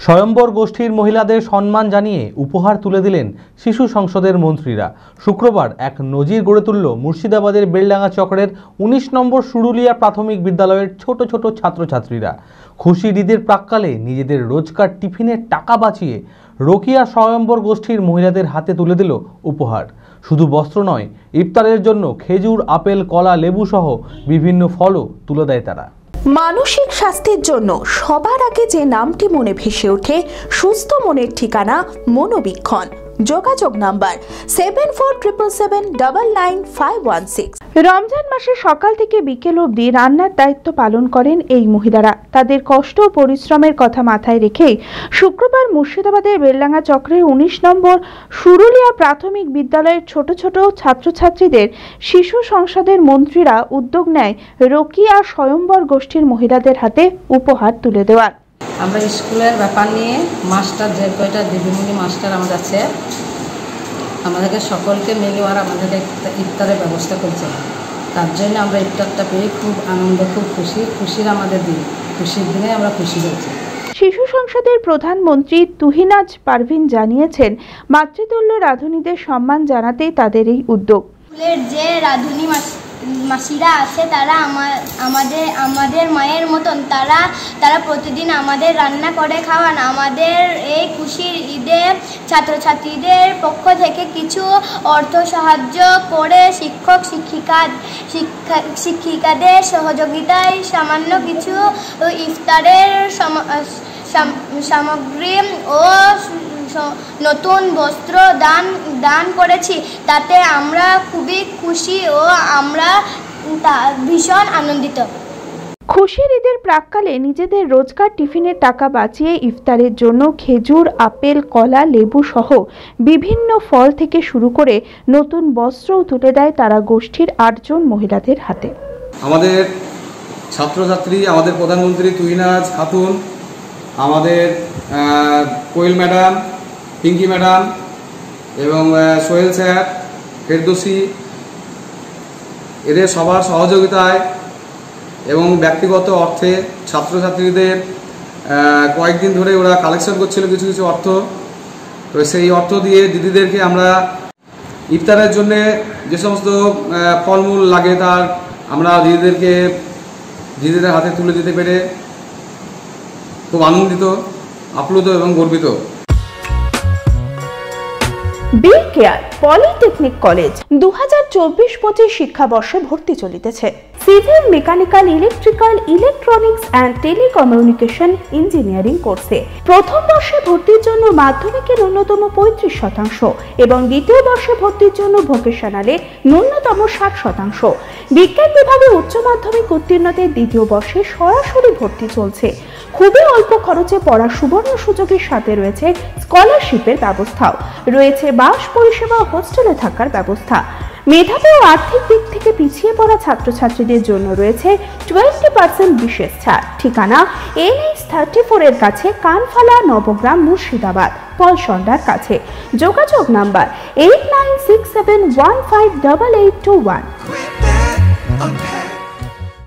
স্বয়ম্বর গোষ্ঠীর মহিলাদের সম্মান জানিয়ে উপহার তুলে দিলেন শিশু সংসদের মন্ত্রীরা। শুক্রবার এক নজির গড়ে তুলল মুর্শিদাবাদের বেলডাঙ্গা চক্রের ১৯ নম্বর সুরুলিয়া প্রাথমিক বিদ্যালয়ের ছোট ছোট ছাত্রছাত্রীরা। খুশির ঈদের প্রাক্কালে নিজেদের রোজকার টিফিনের টাকা বাঁচিয়ে রোকিয়া স্বয়ম্বর গোষ্ঠীর মহিলাদের হাতে তুলে দিল উপহার। শুধু বস্ত্র নয়, ইফতারের জন্য খেজুর, আপেল, কলা, লেবু সহ বিভিন্ন ফলও তুলে দেয় তারা। মানসিক স্বাস্থ্যের জন্য সবার আগে যে নামটি মনে ভেসে ওঠে, সুস্থ মনের ঠিকানা মনোবীক্ষণ। যোগাযোগ নাম্বার 7477799516। রমজান মাসে সকাল থেকে বিকেল অবধি রান্নার দায়িত্ব পালন করেন এই মহিলারা। তাদের কষ্ট ও পরিশ্রমের কথা মাথায় রেখেই শুক্রবার মুর্শিদাবাদের বেলডাঙ্গা চক্রের ১৯ নম্বর সুরুলিয়া প্রাথমিক বিদ্যালয়ের ছোট ছোট ছাত্রছাত্রীদের শিশু সংসদের মন্ত্রীরা উদ্যোগ নেয় রোকিয়া স্বয়ম্বর গোষ্ঠীর মহিলাদের হাতে উপহার তুলে দেওয়ার। আমরা স্কুলের ব্যাপার নিয়ে মাস্টার যে কয়টা দিদিমণি মাস্টার আমাদের আছে, আমাদেরকে সকলকে মিলে আর আমাদের ইফতারের ব্যবস্থা করছে। তার জন্য আমরা ইফতারটা পেয়ে খুব আনন্দ, খুব খুশির আমাদের দিন, খুশির দিনে আমরা খুশি হয়েছি। শিশু সংসদের প্রধানমন্ত্রী তুহিনাজ পারভিন জানিয়েছেন, মাতৃতুল্য রাঁধুনিদের সম্মান জানাতেই তাদের এই উদ্যোগ। স্কুলের যে রাঁধুনি মাসিরা আছে তারা আমাদের মায়ের মতন, তারা প্রতিদিন আমাদের রান্না করে খাওয়ান। আমাদের এই খুশির ঈদে ছাত্রছাত্রীদের পক্ষ থেকে কিছু অর্থ সাহায্য করে শিক্ষিকাদের সহযোগিতায় সামান্য কিছু ইফতারের সামগ্রী ও নতুন বস্ত্র দান করেছি। তাতে আমরা খুবই খুশি ও আমরা ভীষণ আনন্দিত। খুশির ঈদের প্রাক্কালে নিজেদের রোজকার টিফিনের টাকা বাঁচিয়ে ইফতারের জন্য খেজুর, আপেল, কলা, লেবু সহ বিভিন্ন ফল থেকে শুরু করে নতুন বস্ত্রও তুলে দেয় তারা গোষ্ঠীর ৮ জন মহিলাদের হাতে। আমাদের ছাত্রছাত্রী, আমাদের প্রধানমন্ত্রী তুহিনাজ খাতুন, আমাদের কোয়েল ম্যাডাম, পিঙ্কি ম্যাডাম এবং সোহেল স্যার, ফেরদৌসি, এদের সবার সহযোগিতায় এবং ব্যক্তিগত অর্থে ছাত্রছাত্রীদের কয়েকদিন ধরে ওরা কালেকশন করছিল কিছু কিছু অর্থ। তো সেই অর্থ দিয়ে দিদিদেরকে আমরা ইফতারের জন্যে যে সমস্ত ফলমূল লাগে তার আমরা দিদিদের হাতে তুলে দিতে পেরে খুব আনন্দিত, আপ্লুত এবং গর্বিত। বিল কেয়ার পলিটেকনিক কলেজ 2024-25 শিক্ষাবর্ষে ভর্তি চলিতেছে। Civil, mechanical, electrical, electronics and telecommunication engineering কোর্সে প্রথম বর্ষে ভর্তির জন্য মাধ্যমিকে ন্যূনতম 35% এবং দ্বিতীয় বর্ষে ভর্তির জন্য ভোকেশনালে ন্যূনতম 60%। বিজ্ঞান বিভাগে উচ্চ মাধ্যমিক উত্তীর্ণদের দ্বিতীয় বর্ষে সরাসরি ভর্তি চলছে। খুবই অল্প খরচে পড়ার সুবর্ণ সুযোগের সাথে রয়েছে স্কলারশিপের ব্যবস্থাও। রয়েছে বাস পরিষেবা ও হোস্টেলে থাকার ব্যবস্থা। মেধাবী ও আর্থিক দিক থেকে পিছিয়ে পড়া ছাত্রছাত্রীদের জন্য রয়েছে 20% বিশেষ ছাড়। ঠিকানা NH34 এর কাছে, কানফালা, নবগ্রাম, মুর্শিদাবাদ, পলসন্ডার কাছে। যোগাযোগ নাম্বার 8967158821।